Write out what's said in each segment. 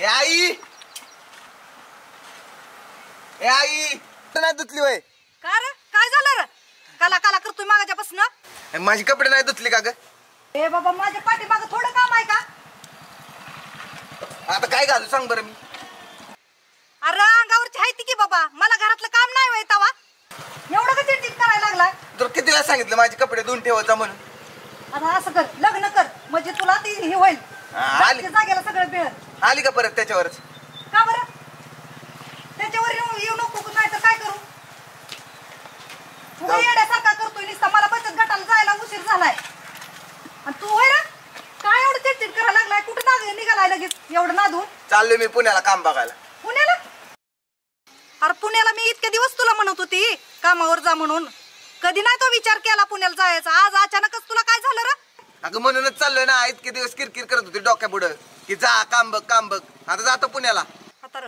ए आई ए आई नाही धुतली वय का रे काय झालं रे काला काला करतोय मागाच्यापासून माझी कपडे नाही धुतली का ग ए बाबा माझ्या पाठीमागं थोडं काम आहे का आता काय घालू सांग बरं मी अरे अंगावरची आहे ती की बाबा मला घरातलं काम नाही होय तवा एवढं का चिडचिड करायला लागलाय तर किती वेळा सांगितलं माझे कपडे धुवून ठेवायचा म्हणून आता असं कर लग्न कर म्हणजे तुला ती हे होईल आली. जागेला सगळं मिळेल आली का परत त्याच्यावरच का बरं त्याच्यावर येऊ नको नाही तर काय करू तू येण्यासारखा करतोय नुसता मला बचत गटाला जायला उशीर झालाय आणि तू होय रे काय एवढं चिडचिड करायला लागलाय कुठं निघालाय लगेच एवढं नादून चाललोय मी पुण्याला काम बघायला पुण्याला अरे पुण्याला मी इतके दिवस तुला म्हणत होती कामावर जा म्हणून कधी नाही तो विचार केला पुण्याला जायचा आज अचानकच तुला काय झालं रे अगं म्हणूनच चाललोय ना इतके दिवस किरकिर करत होती डोक्या पुढं की जा काम बघ आता जातो पुण्याला आता रे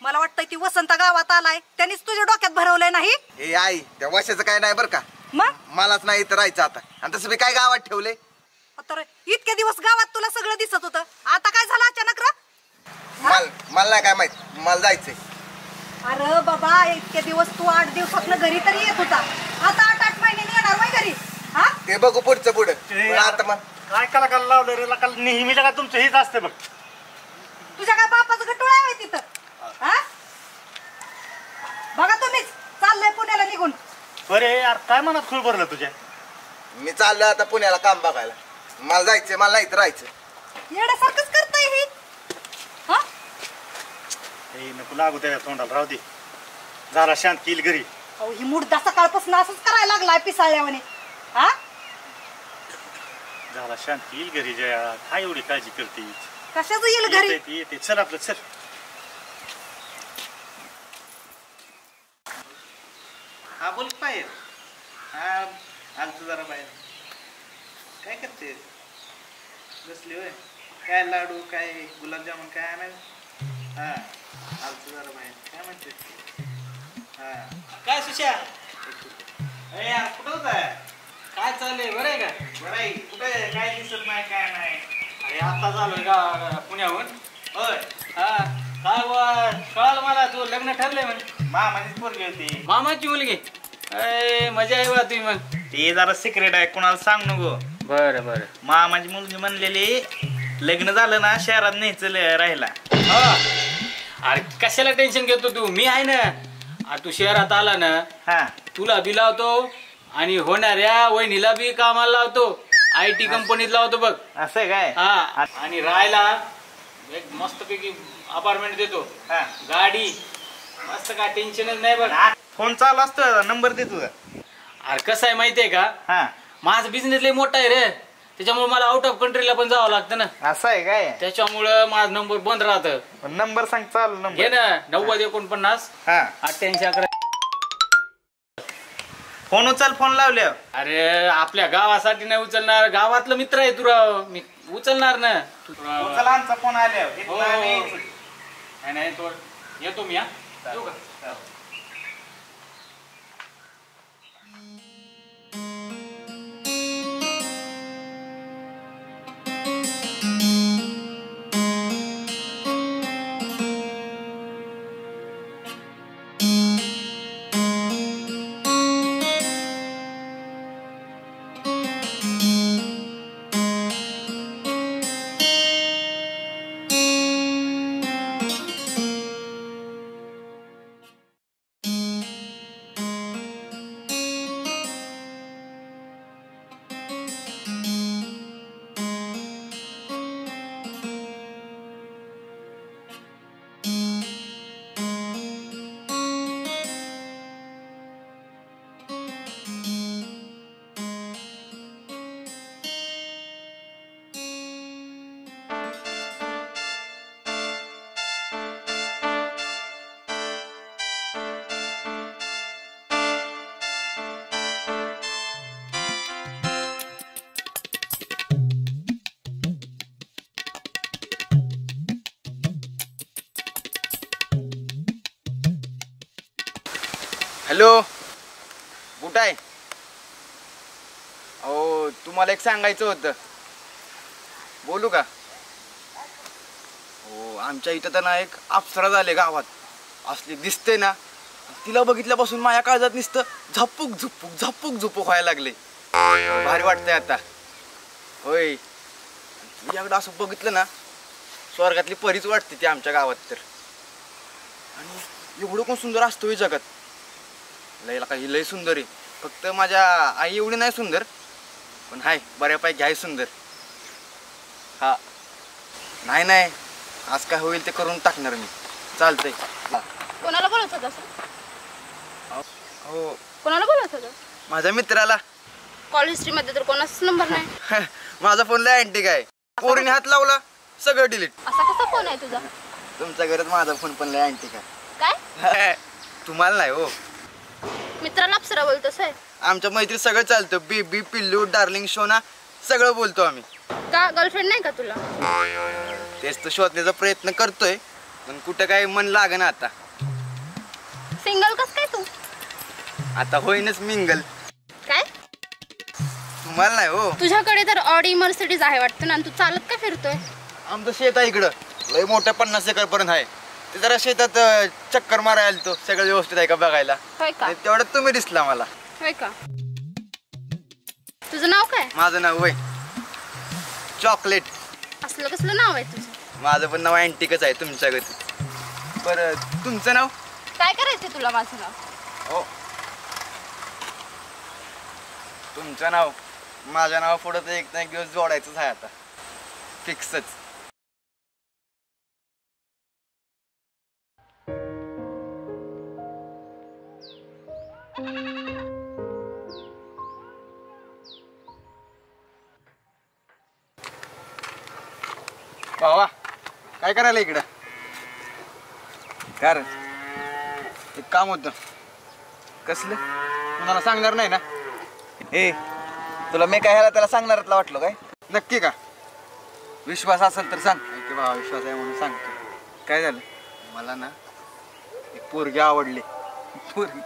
मला वाटतंय ती वसंत गावात आलाय त्यांनीच तुझ्या डोक्यात भरवलंय नाही ए आई त्या वर्षाचं काय नाही बरं का मग मलाच नाही इथं राहायचं आता आणि तसं मी काय गावात ठेवले तर इतके दिवस गावात तुला सगळं दिसत होतं आता काय झालं अचानक रे मला नाही काय माहित मला जायचंय अरे बाबा इतके दिवस तू 8 दिवसातनं घरी तरी येत होता आता 8 महिन्यांनी येणार नाही घरी हा ते बघू पुढचं पुढं आता मग काय काला लावलं रे काल नेहमीला का तुमचं हेच असते बघ तुझ्या काय बापाचं गटोळ आहे तिथं हा बघा तुम्हीच चाललंय पुण्याला निघून बरे यार काय मनात खूळ भरलं तुझ्या मी चाललो आता पुण्याला काम बघायला मला जायचंय मला नाही इथं राहायचं येण्यासारखंच करताय ही हा हे नको लागू त्या तोंडाला राहू दे जरा शांत केली घरी अहो ही मुडदा सकाळपासून असंच करायला लागलाय पिसाळल्यावाने हा जरा शांत केली घरी जया काय एवढी काळजी करते कशाचं येईल घरी येते चल आपलं चल हा बोल बाहेर हा आलतो जरा बाहेर काय करते बसली होय काय लाडू काय गुलाबजामुन काय आणायला हा आलतो जरा बाहेर काय म्हणते हा काय सुशा अरे यार कुठं होता काय चाललंय बरं आहे का बरं आहे कुठे काय दिसत नाही काय नाही अरे आता झालोय का पुण्याहून होय हा काय कळालं मला तू लग्न ठरलंय म्हणे मामाचीच पोरगी होती मामाची मुलगी अय मजा आहे बा तुम्ही मग ते जरा सिक्रेट आहे कोणाला सांग नको बरं बरं मामाची मुलगी म्हणलेली लग्न झालं ना शहरात न्यायचं राहिला हा अरे कशाला टेन्शन घेतो तू मी आहे ना अरे तू शहरात आला ना हा तुला बी लावतो आणि होणाऱ्या वहिनीला बी कामाला लावतो IT कंपनीत लावतो बघ असं काय हा आणि राहायला एक मस्तपैकी अपार्टमेंट देतो हा गाडी मस्त काय टेन्शनच नाही बघ फोन चालू असतो नंबर दे तुझा अरे कसं आहे माहितीये का हा माझा बिझनेस लय मोठा आहे रे त्याच्यामुळे मला आउट ऑफ कंट्रीला पण जावं लागतं ना असं आहे काय त्याच्यामुळं माझा नंबर बंद राहतं नंबर सांग चालू घे नंबर ना 9049 हा 8811 फोन उचल फोन लावल्या अरे आपल्या गावासाठी नाही उचलणार गावातलं मित्र आहे तुला मी उचलणार ना उचल आमचा फोन आल्यावर हो, इथनं आम्ही- नाही नाही तो येतो मी हा येऊ का हॅलो कुठं आहे अहो तुम्हाला एक सांगायचं होतं बोलू का हो आमच्या इथं तर ना एक अप्सरा झाले गावात असली दिसते ना, तिला बघितल्यापासून माझ्या काळजात नुसतं झपूक झुपूक झपूक झुपूक व्हायला लागले. भारी वाटतंय आता. होय तुझ्याकडं असं बघितलं ना स्वर्गातली परीच वाटते ती आमच्या गावात तर. आणि एवढं कोण सुंदर असतो जगात. लयला काही लय सुंदर आहे. फक्त माझ्या आई एवढी नाही सुंदर, पण हाय बऱ्यापैकी आहे सुंदर. हा नाही नाही आज काय होईल ते करून टाकणार मी. चालतंय. कोणाला बोलत होता? हो कोणाला बोलत होता? माझ्या मित्राला. कॉल हिस्ट्री मध्ये तर कोणाचाच नंबर नाही. माझा फोन लय अँटिक आहे. पोरीने हात लावला सगळं डिलीट. असा कसा फोन आहे तुझा? तुमच्या घरात माझा फोन पण लय अँटिक आहे. काय तुम्हाला नाही हो. मित्राला अप्सरा बोलतोस आहे? आमच्या मैत्रीत सगळं चालतं. बेबी पिल्लू डार्लिंग शोना सगळं बोलतो आम्ही. का गर्लफ्रेंड नाही का तुला? तेच तर शोधण्याचा प्रयत्न करतोय, पण कुठं काय मन लागेना आता. सिंगल कस काय तू? आता होईनच मिंगल. काय तुम्हाला नाही हो. तुझ्याकडे तर ऑडी मर्सिडीज आहे वाटतं ना, तू चालत काय फिरतोय? आमचं शेत आहे इकडं लय मोठं 50 एकर पर्यंत आहे. ते जरा शेतात चक्कर मारायला आलतो सगळं व्यवस्थित आहे का बघायला. होय का? तेवढ्यात तुम्ही दिसला मला. होय का? तुझं नाव काय? माझं नाव होय चॉकलेट. असलं कसलं नाव आहे तुझं? माझं पण नाव अँटिकच आहे तुमच्या गती. बरं तुमचं नाव? काय करायचंय तुला माझं नाव? हो तुमचं नाव माझ्या नावा पुढं तर एक ना एक दिवस जोडायचंच आहे आता. फिक्सच. बाबा काय करायला इकडं? काय एक काम होतं. कसलं? कुणाला सांगणार नाही ना? ए तुला मी काय ह्याला त्याला सांगणारतला वाटलं काय? नक्की का? विश्वास असेल तर सांग. की बाबा विश्वास आहे म्हणून सांगतो. काय झालं? मला ना एक पोरगी आवडली. पुरी?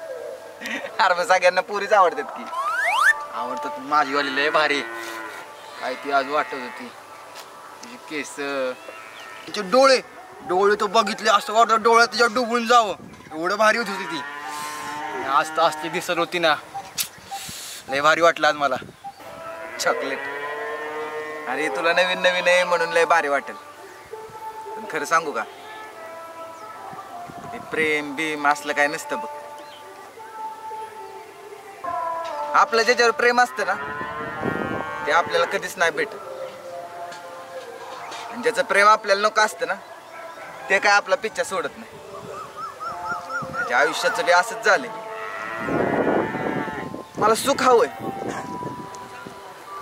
अरे सगळ्यांना पुरीच आवडतात की. आवडतात माझीवाली लय भारी. काय ती आज वाटत होती. तिचे केस, तिचे डोळे डोळे तो बघितले असं वाटतं डोळ्यात तिच्या डुबून जावं एवढं भारी होती ती. आणि आज तर असली दिसत होती ना लय भारी वाटलं आज मला. चॉकलेट. अरे तुला नवीन नवीन आहे म्हणून लय भारी वाटेल. पण खरं सांगू का, हे प्रेम बीम असलं काय नसतं बघ. आपलं ज्याच्यावर प्रेम असतं ना ते आपल्याला कधीच नाही भेटत. आणि ज्याचं प्रेम आपल्याला नको असतं ना ते काय आपला पिच्छा सोडत नाही. माझ्या आयुष्याचं बी असंच झालंय. मला सुख हवंय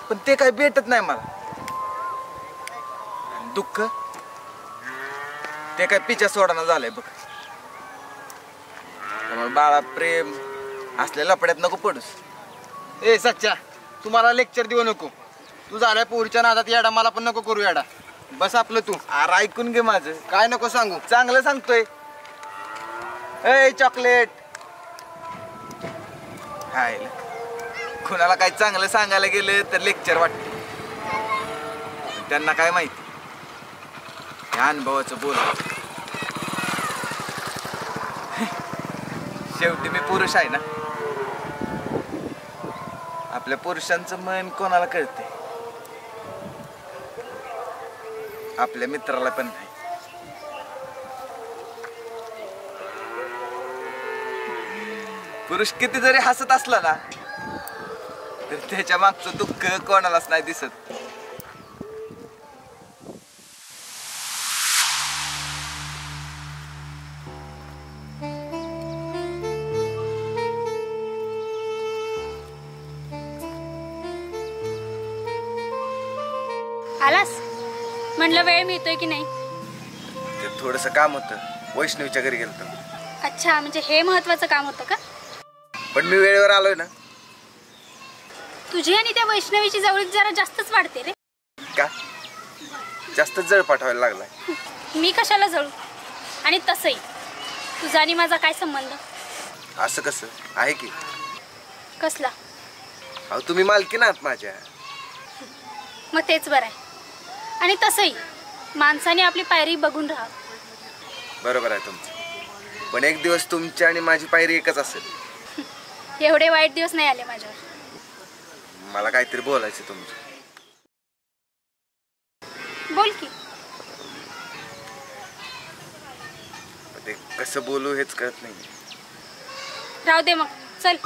पण ते काय भेटत नाही मला. आणि दुःख ते काय पिच्छा सोडणं झालंय बघ. त्यामुळे बाळा प्रेम असल्या लपड्यात नको पडूस. ए सच्चा तुम्हाला लेक्चर देऊ नको. तू झालाय पोरीच्या नादात येडा, मला पण नको करू येडा. बस आपलं तू. अरे ऐकून घे माझं. काय नको सांगू. चांगलं सांगतोय. ए चॉकलेट. हाय कुणाला काय चांगलं सांगायला गेलं तर लेक्चर वाटते. त्यांना काय माहिती या अनुभवाचं बोलायचं. शेवटी मी पुरुष आहे ना. आपल्या पुरुषांचं मन कोणाला कळते, आपल्या मित्राला पण नाही. पुरुष किती जरी हसत असला ना तर त्याच्या मागचं दुःख कोणालाच नाही दिसत. आलास? म्हणलं वेळ मिळतोय की नाही? ते थोडस काम होतं. वैष्णवीच्या घरी गेलतो. अच्छा, म्हणजे हे महत्वाचं काम होतं का? पण मी वेळेवर आलोय ना. तुझी आणि त्या वैष्णवीची जवळीक जरा जास्तच वाढते रे. का? जास्तच जळ पाठवायला लागलाय. मी कशाला जळू? आणि तसंही तुझा आणि माझा काय संबंध? असं कसं आहे की. कसला? अहो तुम्ही मालकीण आहात माझ्या. मग तेच बरं आहे. आणि तसंही माणसाने आपली पायरी बघून राहा. बरोबर आहे तुमचं, पण एक दिवस तुमची आणि माझी पायरी एकच असेल. एवढे वाईट दिवस नाही आले माझ्यावर. मला काहीतरी बोलायचं तुमचं. बोल की. ते कसं बोलू हेच कळत नाही. राहू दे मग, चल.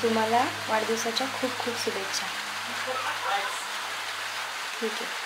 तुम्हाला वाढदिवसाच्या खूप खूप शुभेच्छा. ठीक आहे.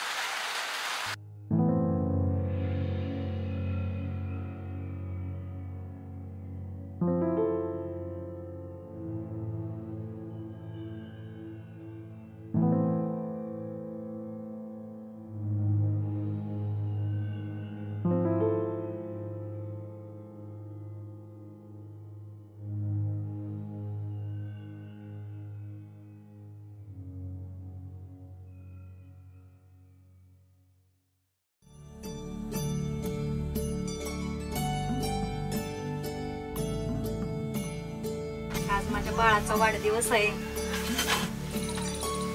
आज माझ्या बाळाचा वाढदिवस आहे.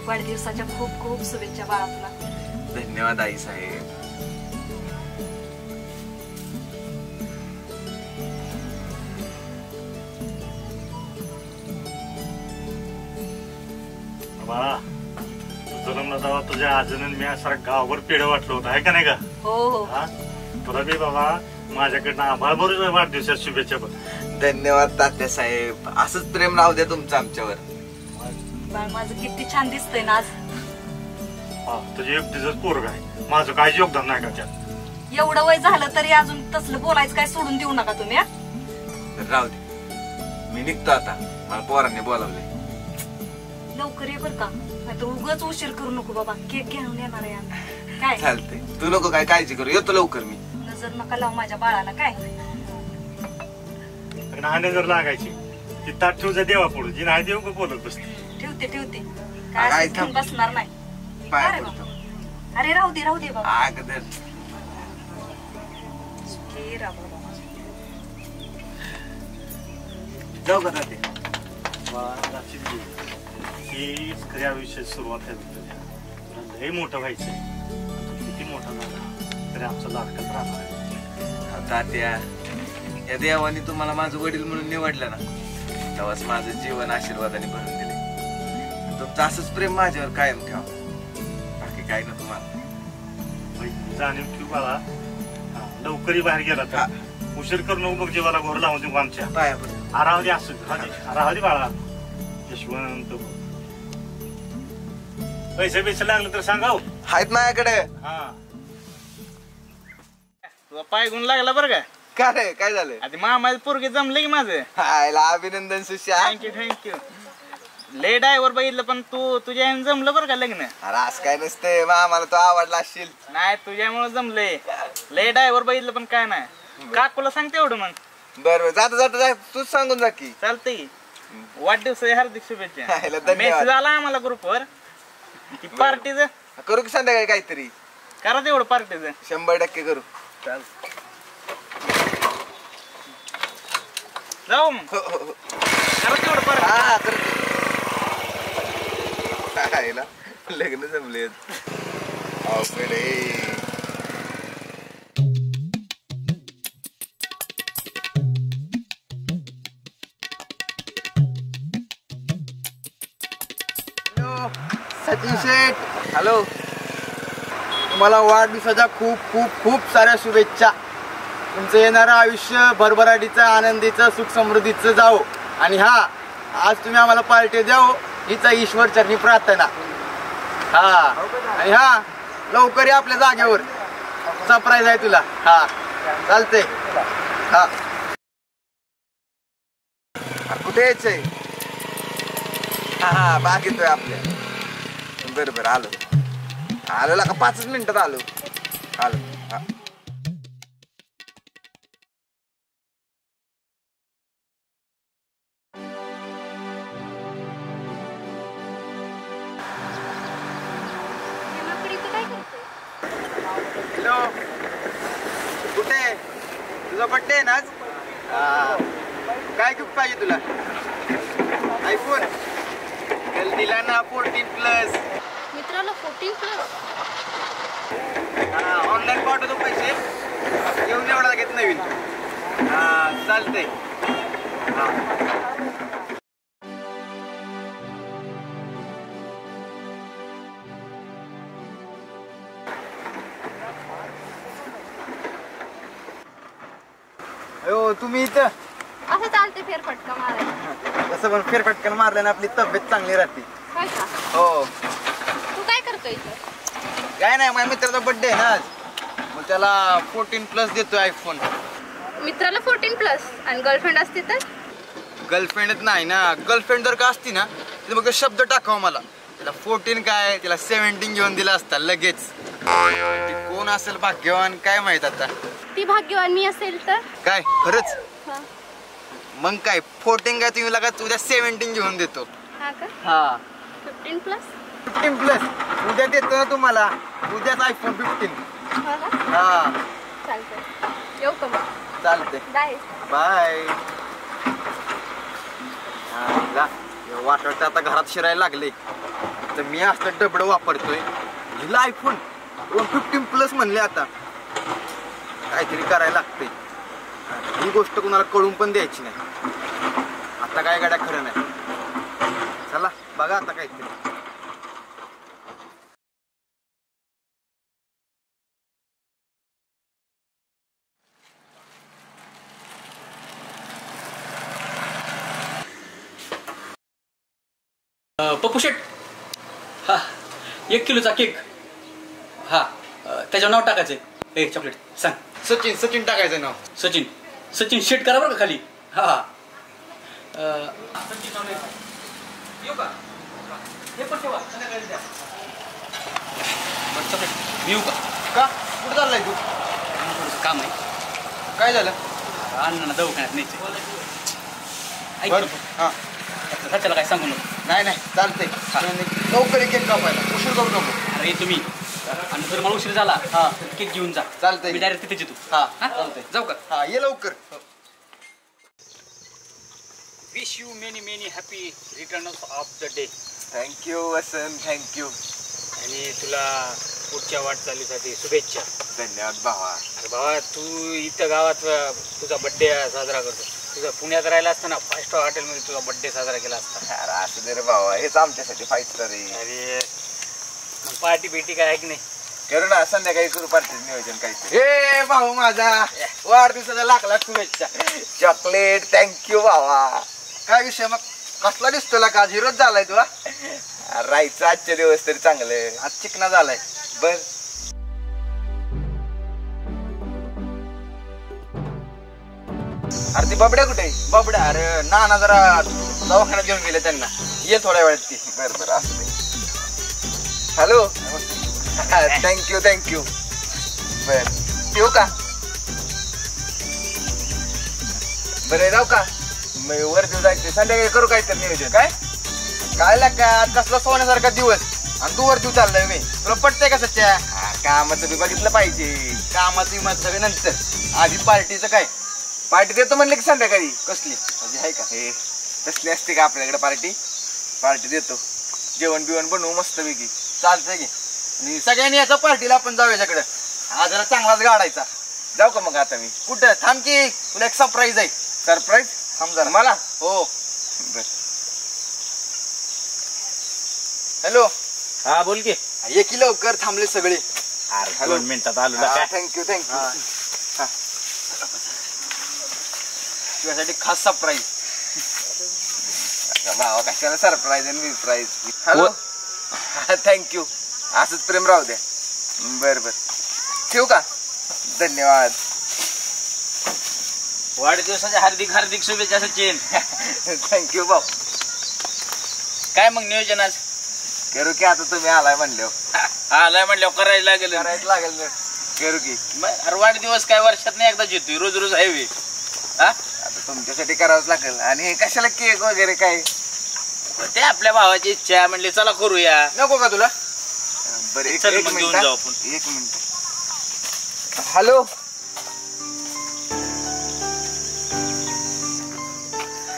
वाढदिवसाच्या खूप खूप शुभेच्छा बाळा तुला. धन्यवाद आई साहेब. बाळा जन्मला तेव्हा तुझ्या आजीनं मी सारा गावभर पेढ वाटलं होतं आहे का नाही का? हो हो. हा तुला बी बाबा माझ्याकडनं आभाळ भरून वाढदिवसाच्या शुभेच्छा बघ. धन्यवाद तात्या साहेब. असंच प्रेम राहू द्या तुमचं आमच्यावर. बाळ माझं किती छान दिसतंय ना आज. हा तुझे एकटीच पोरग आहे, माझं काहीच योगदान नाही का त्यात. एवढं वय झालं तरी अजून तसलं बोलायचं काय सोडून देऊ नका तुम्ही. राहू दे, मी निघतो आता. मला पोरांनी बोलावले. लवकर ये बर का, नाही तर उगाच उशीर करू नको बाबा. केक घेऊन येणार आहे आम्ही. काय चालते, तू नको काय काळजी करू, येतो लवकर मी. नजर नका लावू माझ्या बाळाला. काय नाणे जर लागायची ती ताट ठेवू देवा पुढे जी नाही देऊ का बोलत बसते. ठेवते ठेवते. काय घेऊन बसणार नाही. पाय अरे पडतो. बाबा. अरे राहू दे बाबा. आग धर. सुखी राहा बाबा. जाऊ का तात्या? हीच खऱ्या आयुष्याची सुरुवात आहे तुझ्या. तुला लय मोठं व्हायचंय. किती मोठा झाला तरी आमचा लाडकाच राहणार आहे. तात्या, या देवाने तुम्हाला माझं वडील म्हणून निवडलं ना, तेव्हाच माझं जीवन आशीर्वादाने भरून दिले. तुमचं असंच प्रेम माझ्यावर कायम ठेवा. बाकी काय ना तुम्हाला. जाणीव ठेव बाळा. लवकरही बाहेर गेला तर उशीर करू नको बघ. जीवाला घोर लावून देऊ आमच्या. राहू दे असं राहू दे बाळा. यशवंत पैसे लागले तर सांगा. आहेत माझ्याकडे. हा तुझा पाय गुण लागला बरं का. काय रे, काय झालं? आता मामाचं पोरगे जमले की माझं. हायला अभिनंदन सुशा. थँक्यू. ले ड्रायव्हर बघितलं पण तुझ्या जमलं बरं का लग्न. अरे असं काय नसतंय, आम्हाला तो आवडला असशील. नाही तुझ्यामुळे जमलंय. ले ड्रायव्हर बघितलं पण काय नाही. काकूला सांगते एवढं मग. बरं जाता जाता जा, तूच सांगून जा की. चालतंय. वाढदिवसाच्या हार्दिक हायला शुभेच्छा. धन्यवाद. मेसेज आला आम्हाला ग्रुपवर की पार्टीचं करू की संध्याकाळी काहीतरी. करा तेवढं पार्टीचं. 100% करू. जाऊ मग. हो, हो, हो. करा तेवढं पार्टी. हा करतो. हायला लग्न जमले. अवघड आहे. सचिन शेठ, हॅलो. तुम्हाला वाढदिवसाच्या खूप खूप खूप साऱ्या शुभेच्छा. तुमचं येणारं आयुष्य भरभराटीचं, आनंदीचं, सुख समृद्धीचं जावो. आणि हा आज तुम्ही आम्हाला पार्टी द्यावं हीच ईश्वर चरणी प्रार्थना. हा आणि हा लवकर या आपल्या जागेवर. सरप्राईज आहे तुला. हा चालतंय. हा कुठे यायचंय? हा बाकी येतोय आपल्या. बरोबर आलो का 5 मिनिटात आलो. हा. हॅलो, कुठे? तुझा बड्डे आहे ना आज? काय गिफ्ट पाहिजे तुला? आयफोन दिला ना 14+. मित्राला 14+. ऑनलाईन पाठवतो पैसे. येऊन एवढा घेत नवीन. चालतंय. अयो तुम्ही इथं असं चालते फेरफटका मारायला. तसं पण फेरफटकन मारल्याने आपली तब्येत चांगली राहते. काय का? हो. तू काय करतोय इथं? काय नाही, माझ्या मित्राचा बर्थडे आहे ना आज. मग त्याला 14+ देतोय आयफोन. मित्राला 14+ आणि गर्लफ्रेंड असते तर? गर्लफ्रेंडच नाही ना. गर्लफ्रेंड जर का असती ना तर मग शब्द टाकावं मला. त्याला 14 काय, त्याला 17 घेऊन दिला असता लगेच. ती कोण असेल भाग्यवान काय माहित आता. ती भाग्यवान मी असेल तर? काय खरंच? हा. मग काय 14 काय तुम्ही लगा उद्या 17 घेऊन देतो. हा का? हा 15+? 15+ उद्या देतो ना तुम्हाला. उद्याच आयफोन 15. हा का? हा चालतंय. येऊ का मग? चालते. बाय. बाय. वाटतं आता घरात शिरायला लागले तर मी असं डबडं वापरतोय. हिला आयफोन 15+ म्हणले. आता काहीतरी करायला लागते. ही गोष्ट कुणाला कळून पण द्यायची नाही. आता काय गाड्या खरं नाही. चला बघा आता काहीतरी. पप्पू शेट, हा 1 किलोचा केक. हा त्याच्यावर नाव टाकायचंय. ए चॉकलेट सांग. सचिन टाकायचं नाव. सचिन शेट करा बरं का खाली. हा येऊ का? हे पण ठेवा संध्याकाळी द्या. चॉकलेट येऊ का? कुठं चाललाय तू? थोडंसं काम आहे. काय झालं? अण्णांना दवाखान्यात न्यायचं. बरं. हा सच्याला काय सांगू नको. नाही चालतंय. लवकर केक कापायला उशीर करू नको. अरे तुम्ही आणि जर मला उशीर झाला हा केक घेऊन जा. चालतंय. मी डायरेक्ट तिथेच येतो. हा चालतंय. जाऊ का? हा ये लवकर. Wish you many many happy return of the day. Thank you Vasant, thank you. आणि तुला पुढच्या वाटचालीसाठी शुभेच्छा. धन्यवाद भावा. अरे भावा, तू इथं गावात तुझा बड्डे साजरा करतो. तुझा पुण्यात राहिला असताना 5 स्टार हॉटेलमध्ये तुझा बड्डे साजरा केला असता. अरे असं दे रे भावा, हेच आमच्यासाठी 5 स्टार आहे. अरे मग पार्टी बिटी काय आहे की नाही? करू ना, संध्याकाळी करू पार्टीचं नियोजन काहीतरी. हे भाऊ माझा वाढदिवसाला लाख लाख शुभेच्छा. चॉकलेट. थँक्यू भावा. काय विषय मग? कसला दिसतो का? हिरोच झालाय तुला? राहायचं आजचे दिवस तरी चांगलं. आज चिकना झालाय. बर. अरे ती बबड्या कुठे? बबड्या अरे नाना जरा दवाखान्यात घेऊन गेले त्यांना. ये थोड्या वेळात ती. बरं बरं असं दे. हॅलो. Thank you thank you. बर ठेवू का? बरं जाऊ का? मी वरती जायचं, संध्याकाळी करू काहीतरी नियोजन. काय काय लागा? आज कसला सोन्यासारखा दिवस आणि तू वरती चाललाय मी. तुला पटतंय का सच्च्या? कामाचं बी बघितलं पाहिजे. कामाचं विमाचं सगळं नंतर, आधी पार्टीचं काय? पार्टी देतो म्हणले की संध्याकाळी. कसली म्हणजे आहे का? हे तसली असते का आपल्याकडे पार्टी? पार्टी देतो. जेवण बिवण बनवू मस्त पैकी. चालतंय की. आणि सगळ्यांनी याचा पार्टीला आपण जाऊ याच्याकडे. आज जरा चांगलाच गाडायचा. जाऊ का मग आता मी? कुठं? थांब की, तुला एक सरप्राईज आहे. सरप्राईज? थांब जरा. मला? हो. बर. हॅलो. हा बोल की. ये की लवकर, थांबले सगळे. अरे 2 मिनिटात आलो ना. Thank you thank you. तुझ्यासाठी खास सरप्राईज. भावा कशाला सरप्राईज आणि सरप्राईज. हॅलो. थँक्यू. असंच प्रेम राहू द्या. बर बर ठेवू का? धन्यवाद. वाढदिवसाच्या हार्दिक हार्दिक शुभेच्छा सचिन. थँक्यू भाऊ. काय मग नियोजन आज? करू की आता तुम्ही आलाय म्हणले. आलाय म्हणल्यावर करायला लागेल. करायचं लागेल ना. करू की. अरे वाढदिवस काय वर्षात नाही एकदा येतोय, रोज रोज हायवे. हा आता तुमच्यासाठी करावंच लागेल. आणि कशाला केक वगैरे काय? ते आपल्या भावाची इच्छा म्हणले चला करूया. नको का तुला? बरं एक चल एक मग घेऊन मिनिट. जाऊ आपण. एक मिनिट. हॅलो.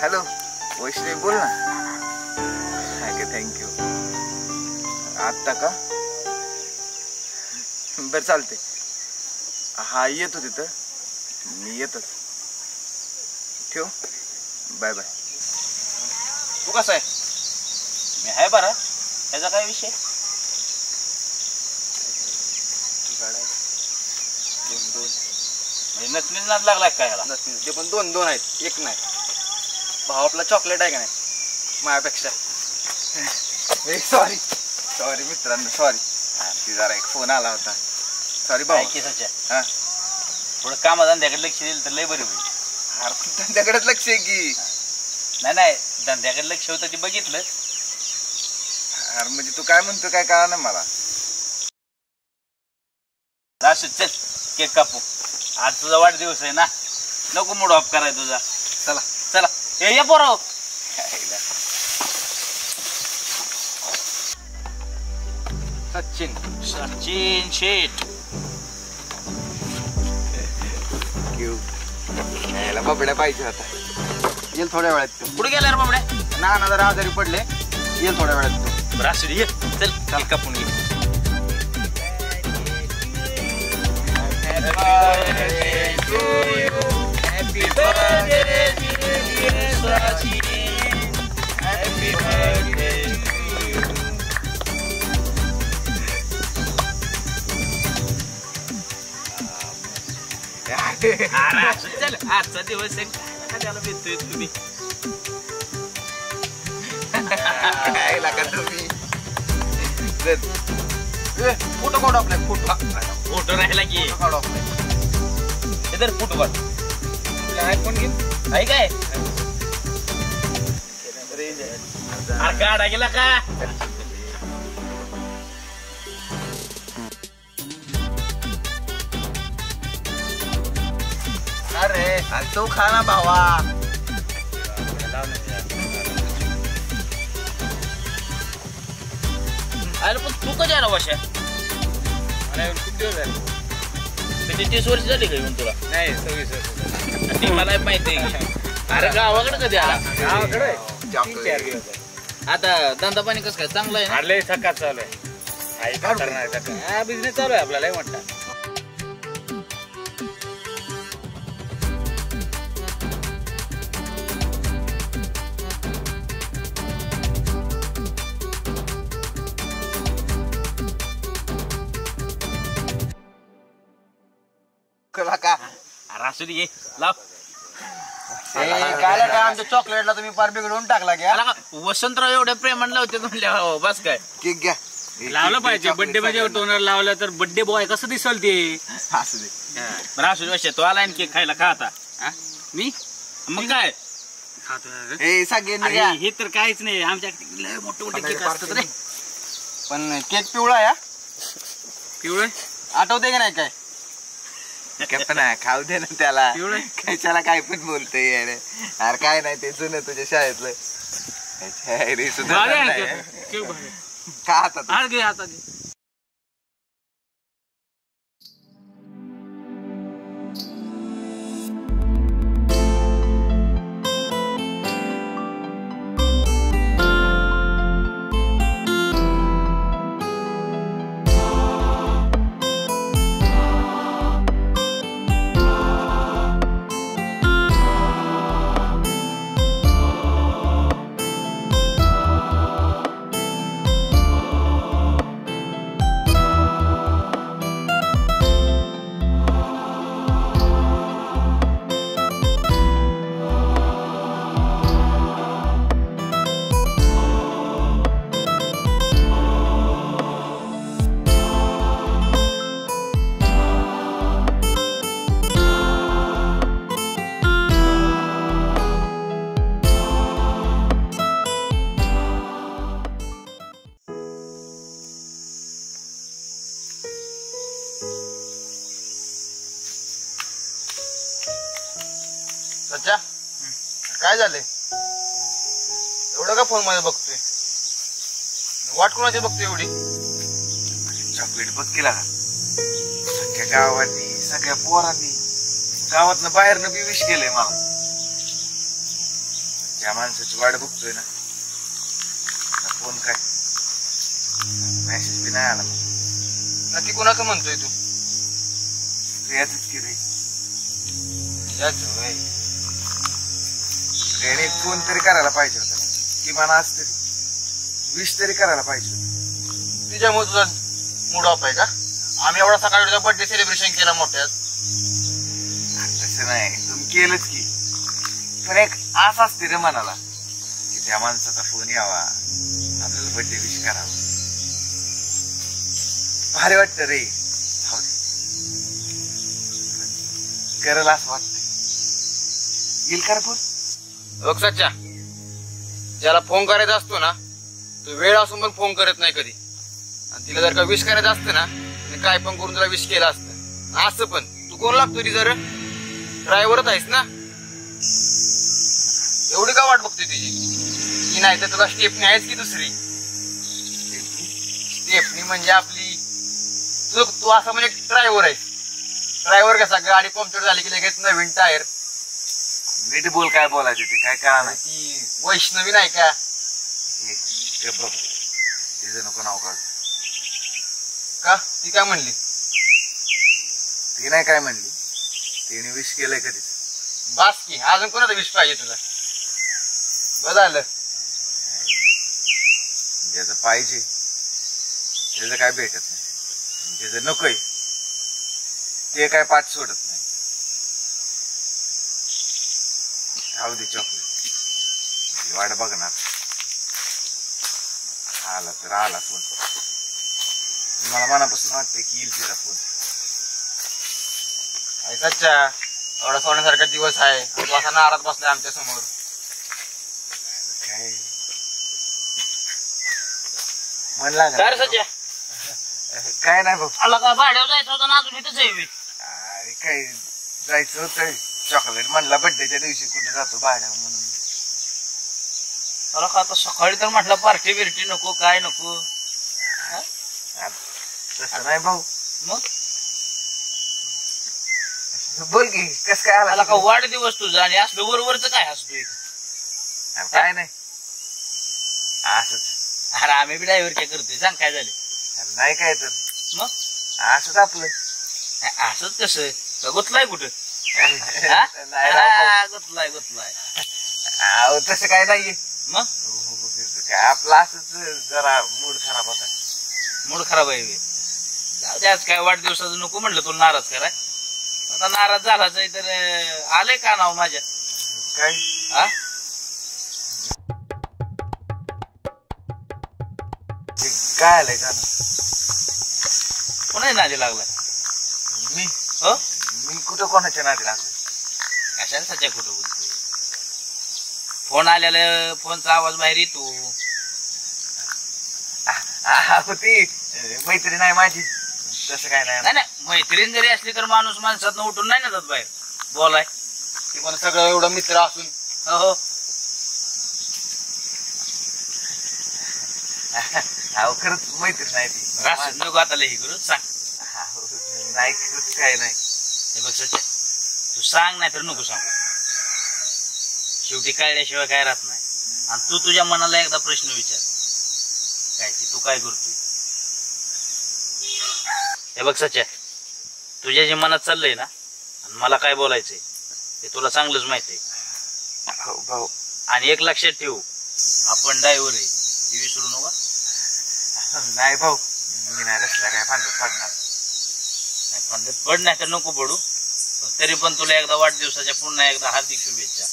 हॅलो वैष्णवी बोल ना. थँक्यू. आत्ता का? बरं चालते. हा येतो तिथं. मी येतोच. ठेव. Bye bye. तू कसा आहे? मी आहे बरा. त्याचा काय विषय? म्हणजे नसनीच नाद लागलाय काय याला? ते पण 2-2 आहेत, एक नाही. भाऊ आपला चॉकलेट आहे का नाही माझ्यापेक्षा? सॉरी मित्रांनो, सॉरी. ती जरा एक फोन आला होता. सॉरी भाऊ. हा थोडं कामधंद्याकडे लक्ष दिलं तर लय बरं होईल. अरे धंद्याकडेच लक्ष आहे की. नाही धंद्याकडे लक्ष होतं ते बघितलं. अरे म्हणजे तू काय म्हणतो काय कळा ना मला. असू चल केक कापू. आज तुझा वाढदिवस आहे ना, नको मूड ऑफ कराय तुझा. चला चला ये पोराव. सचिन शेठ. यायला बबड्या पाहिजे होता. येईल थोड्या वेळात. तू कुठे गेला रे बाबड्या? ना जरा आजारी पडले. येईल थोड्या वेळात. तू बरं असू दे, ये चल केक कापून घे. Happy birthday to you, Sachin. Happy birthday to you. चल आजचा दिवस आहे. त्याला भेटतोय तुम्ही. काय लागत तुम्ही. फोटो काढू आपल्या. फोटो राहिला की काढू आपल्या. इधर फोटो काढ. आयफोन घे. आहे काय? अरे काढा गेला का? अरे तू खा ना भावा. अरे पण तू कधी आला वाशा? खूप दिवस झाले. म्हणजे 30 वर्ष झाली का येऊन तुला? नाही 26 वर्ष. ती मला माहिती आहे. अरे गावाकडे कधी आला? गावाकडे चॉकलेट. आता धंदा पाणी कसं काय चांगलं आहे ना? अरे सकाळ चालू आहे. हा बिझनेस चालू आहे आपल्याला म्हणतात. का अरे असू दे घे, लाव. काय आमच्या चॉकलेटला तुम्ही पार बिघडवून टाकला घ्या. आला का? वसंतराव एवढ्या प्रेमाने लावते म्हणल्या बस काय केक घ्या. लावलं पाहिजे बर्थडे म्हणजे टोनर लावलं तर बर्थडे बॉय कसं दिसल ते. असू दे. बरं असू दे वैश्य, तो आला केक खायला का आता? हा? मी मग काय ए सगळ्यांनी अरे घ्या. हे तर काहीच नाही आमच्याकडे लय मोठे मोठे केक असतात रे. पण केक पिवळा या पिवळे आठवते की नाही काय? पण खाऊ दे ना त्याला. पिवळे कशाला काय पण बोलतोय अरे. अरे काय नाही ते जुनं तुझ्या शाळेतलं. रे सुद्धा भारी आहे नाही. केक भारी. का आता तू? हा घे आता घे. सच्चा काय झालंय? एवढं का फोन मध्ये बघतोय? वाट कोणाची बघतोय एवढी? चॉकलेट बघ केला का? सगळ्या गावांनी सगळ्या पोरांनी गावातनं बाहेरनं बी विश केलंय मला. ज्या माणसाची वाट बघतोय ना फोन काय मेसेज बी नाही आला. नक्की कोणाचं म्हणतोय तू? याच की रे. त्याने फोन तरी करायला पाहिजे होता. किमान आज तरी विश तरी करायला पाहिजे होतं. तिच्यामुळे तुझा मूड ऑफ आहे का? आम्ही एवढा सकाळी तुझा बर्थडे सेलिब्रेशन केला मोठ्यात. तसं नाही, तुम्ही केलंच की. पण एक आस असते रे मनाला की त्या माणसाचा फोन यावा, आपल्याला बर्थडे विश करावा. भारी वाटत रे. करल असं वाटत. येईल का रे फोन? बघ सच्चा, ज्याला फोन करायचा असतो ना तो वेळ असून पण फोन करत नाही कधी. आणि तिला जर का विश करायचं असतं ना तर काय पण करून तुला विश केलं असतं. असं पण तू कोण लागतो ती जर ड्रायव्हरच आहेस ना. एवढी का वाट बघतोय तुझी? की नाही तर तुला स्टेपनी आहेस की दुसरी? स्टेपनी म्हणजे आपली तू असा म्हणजे ड्रायव्हर आहेस. ड्रायव्हर कसा गाडी पंक्चर झाली की लगेच नवीन टायर. नीट बोल, काय बोलायचं ते काय कळा नाही. ती वैष्णवी नाही का? तिचं नको नाव काढ. का ती काय म्हणली? ती नाही काय म्हणली. तिने विश केलंय कधीच. बास की अजून कोणाचा विश पाहिजे तुला? बरं झालं. ज्याचं पाहिजे त्याचं काय भेटत नाही. ज्याचं नकोय ते काय पाठ सोडत नाही. खाऊ दे चॉकलेट. वाट बघणार. आला तर आला फोन. मला मनापासून वाटतंय की येईल तिचा फोन. सच्चा एवढा सोन्यासारखा दिवस आहे तू असा नाराज बसलाय आमच्या समोर. काय मन लागलं? काय नाही भाऊ. आला का? भाड्यावर जायचं होतं ना अजून इथंच आहे. अरे काय जायचं होतं. चॉकलेट म्हणला बर्थडेच्या दिवशी कुठे जातो भाड्या म्हणून. आला का? आता सकाळी तर म्हटलं पार्टी बिर्टी नको काय नको. तसं नाही भाऊ. मग बोल की कस काय आला का वाढदिवस तुझा आणि असलं वरवरच काय असतोय काय नाही असंच अरे आम्ही बी ड्रायव्हर काय करतोय सांग काय झालं नाही काय तर मग असंच आपलं असंच कसं गुतलाय कुठं गुतलाय अहो तसं काय नाहीये मग काय आपलं असंच जरा मूड खराब होता मूड खराब आहे जाऊ दे आज काय वाढदिवसाचं नको म्हणलं तुला नाराज कराय आता नाराज झालाच आहे तर आलंय का नाव माझ्या काय हा काय आलंय का कोणाही नादी लागलाय मी हो मी कुठं कोणाच्या नादी लागलो कशाला सध्या कुठं बोलतोय फोन आलेला फोनचा आवाज बाहेर येतो ती मैत्रीण आहे माझी तसं काय नाही नाही मैत्रीण जरी असली तर माणूस माणसात उठून नाही ना जात बाहेर बोलाय ती पण सगळं एवढं मित्र असून हो अहो खरंच मैत्रीण आहे ती रास नको आता लई करू सांग नाही खरंच काय नाही हे बघ सच्चा तू सांग नाही तर नको सांगू शेवटी कळल्याशिवाय काय राहत नाही आणि तू तुझ्या मनाला एकदा प्रश्न विचार काय की तू काय करतोय हे बघ सच्चा तुझ्या जे मनात चाललंय ना आणि मला काय बोलायचंय ते तुला चांगलंच माहित आहे भाऊ आणि एक लक्षात ठेवू आपण ड्रायव्हर आहे हे विसरू नका नाही भाऊ मी नाही रसला काय फांदत पडणार नाही फांदत पड नाही तर नको पडू तरी पण तुला एकदा वाढदिवसाच्या पुन्हा एकदा हार्दिक शुभेच्छा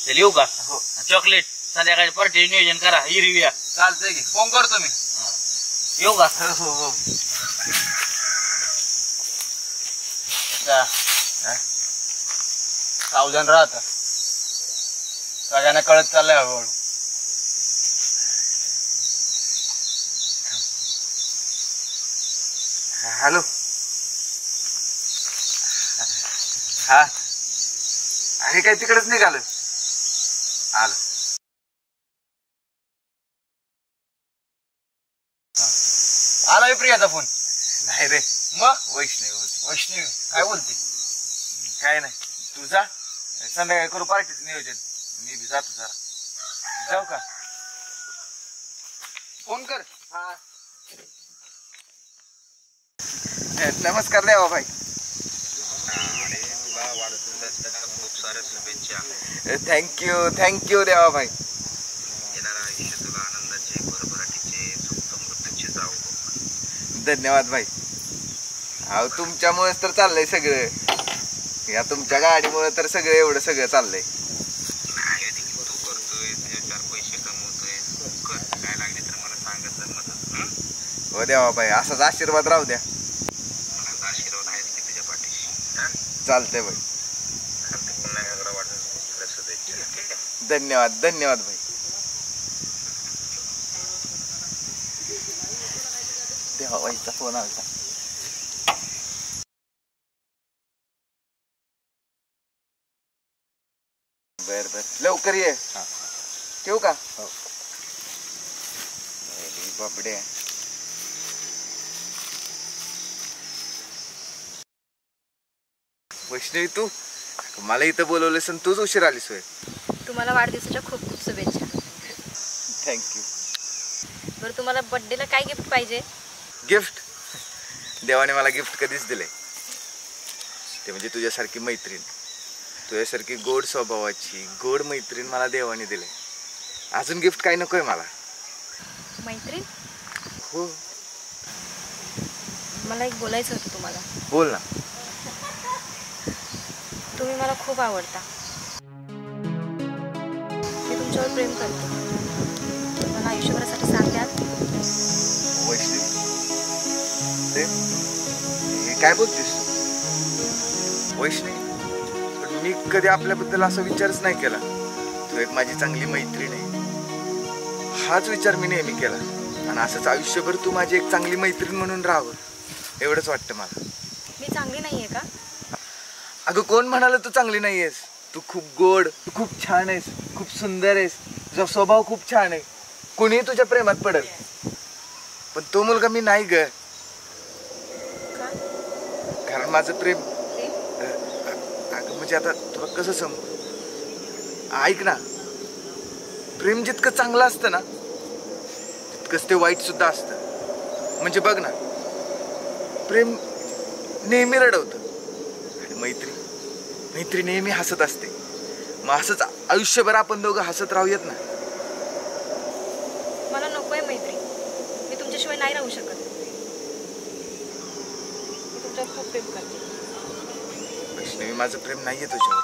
चल येऊ का हो चॉकलेट संध्याकाळी पार्टी नियोजन करा हिरव्या चालतंय की फोन करतो मी येऊ का हो हो सावधान राहता सगळ्यांना कळत चाललंय हळूहळू हॅलो हा अरे काय तिकडेच निघालं आलं आला प्रियाचा फोन नाही रे मग वैष्णवी होती वैष्णवी काय बोलते काय नाही तू जा संध्याकाळी करू पार्टीचं नियोजन मी बी जातो जरा जाऊ का फोन कर हा नमस्कार देवा भाई खूप साऱ्या शुभेच्छा थँक्यू देवा भाई येणारा आयुष्य तुला आनंदाचे भरभराटीचे सुख समृद्धीचे जाऊ धन्यवाद भाई अहो तुमच्यामुळेच तर चाललंय सगळं या तुमच्या गाडीमुळे तर सगळं एवढं सगळं चाललंय नाही तू करतोय ते 4 पैसे कमवतोय कर काय लागले तर मला सांगत तर मदत हो देवा भाई असाच आशीर्वाद राहू द्या मला आशीर्वाद आहे की तुझ्या पाठीशी चालतंय भाई पुन्हा एकदा वाढदिवस शुभेच्छा ठीक आहे धन्यवाद भाई देवा भाईचा फोन आला बर लवकर ये ठेवू का बापडे वैष्णवी तू मला इथं बोलवलंस आणि तूच उशीर आलीस होय तुम्हाला वाढदिवसाच्या खूप खूप शुभेच्छा थँक्यू बरं तुम्हाला बर्थडेला काय गिफ्ट पाहिजे गिफ्ट देवाने मला गिफ्ट कधीच दिले ते म्हणजे तुझ्यासारखी मैत्रीण तुझ्यासारखी गोड स्वभावाची गोड मैत्रीण मला देवाने दिले अजून गिफ्ट काय नकोय मला मैत्रीण हो मला एक बोलायचं होतं तुम्हाला बोल ना तुम्ही मला खूप आवडता मी तुमच्यावर प्रेम करते मला आयुष्यभरासाठी साथ द्याल वैष्णवी हे काय बोलतेस तू वैष्णवी पण मी कधी आपल्याबद्दल असा विचारच नाही केला तू एक माझी चांगली मैत्रीण आहे हाच विचार मी नेहमी केला आणि असंच आयुष्यभर तू माझी एक चांगली मैत्रीण म्हणून राहावं एवढंच वाटतं मला मी चांगली नाहीये का अगं कोण म्हणाल तू चांगली नाहीयेस तू खूप गोड तू खूप छान आहेस खूप सुंदर आहेस तुझा स्वभाव खूप छान आहे कोणीही तुझ्या प्रेमात पडेल पण तो मुलगा मी नाही ग कारण माझं प्रेम अगं म्हणजे आता तुला कसं समजू, ऐक ना, प्रेम जितकं चांगलं असतं ना तितकंच ते वाईट सुद्धा असतं. म्हणजे बघ ना, प्रेम नेहमी रडवतं आणि मैत्री नेहमी हसत असते. मग असंच आयुष्यभर आपण दोघं हसत राहूयात ना. मला नकोय मैत्री, मी तुमच्याशिवाय नाही राहू शकत. मी तुमच्यावर खूप प्रेम करते. वैष्णवी, माझं प्रेम नाहीये तुझ्यावर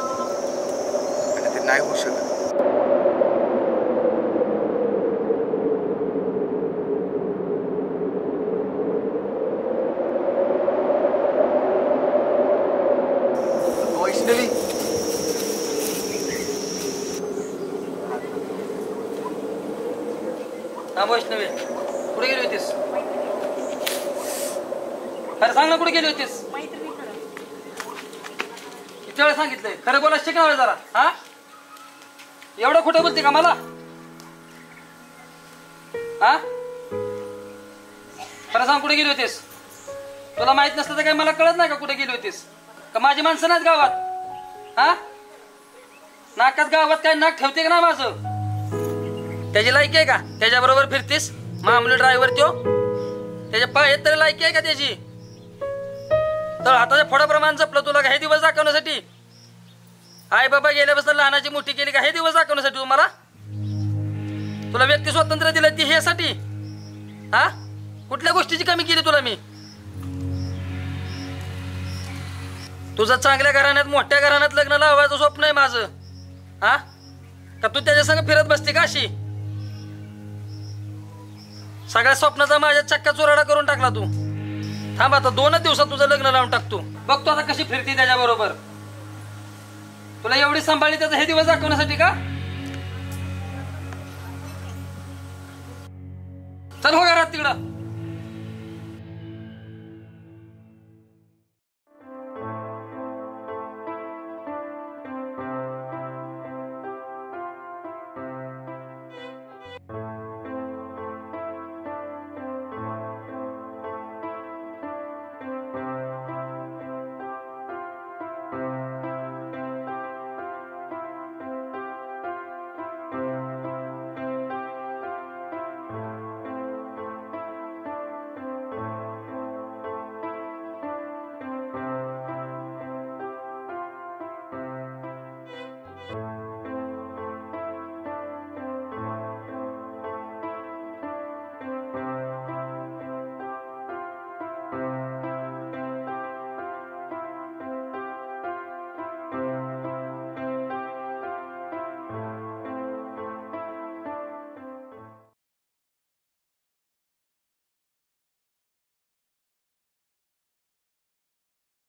आणि ते नाही होऊ शकत. वैष्णवी, हा वैष्णवी, कुठे गेली होतीस? खरं सांग ना, कुठे गेली होतीस? किती वेळा सांगितलंय, खरं बोला शिकणार जरा. हा, एवढं खोटं बोलते का मला? हा, खरं सांग, कुठे गेली होतीस? तुला माहित नसतं तर काय मला कळत नाही का कुठे गेली होतीस? का माझी माणसं नाहीत गावात? हा, नाकात गावात काय नाक ठेवते का नाही माझं? त्याची लायकी आहे का त्याच्या बरोबर फिरतीस? मामूली ड्रायव्हर त्यो, त्याच्या पायात तरी लायकी आहे का त्याची? तर हाताच्या फोडाप्रमाणे जपलं तुला का हे दिवस दाखवण्यासाठी? आई बाबा गेल्यापासून लहानाची मोठी केली का हे दिवस दाखवण्यासाठी तुम्हाला? तुला व्यक्ती स्वातंत्र्य दिलं ती ह्यासाठी? हा, कुठल्या गोष्टीची कमी केली तुला मी? तुझं चांगल्या घराण्यात मोठ्या घराण्यात लग्न लावायचं स्वप्न आहे माझं. हा, का तू त्याच्या संग फिरत बसते का अशी? सगळ्या स्वप्नाचा माझ्या चक्का चुराडा करून टाकला तू. थांब, आता 2च दिवसात तुझं लग्न लावून टाकतो. बघतो आता कशी फिरती त्याच्या बरोबर. तुला एवढी सांभाळली त्याचा हे दिवस दाखवण्यासाठी का? चल हो घरात तिकडं.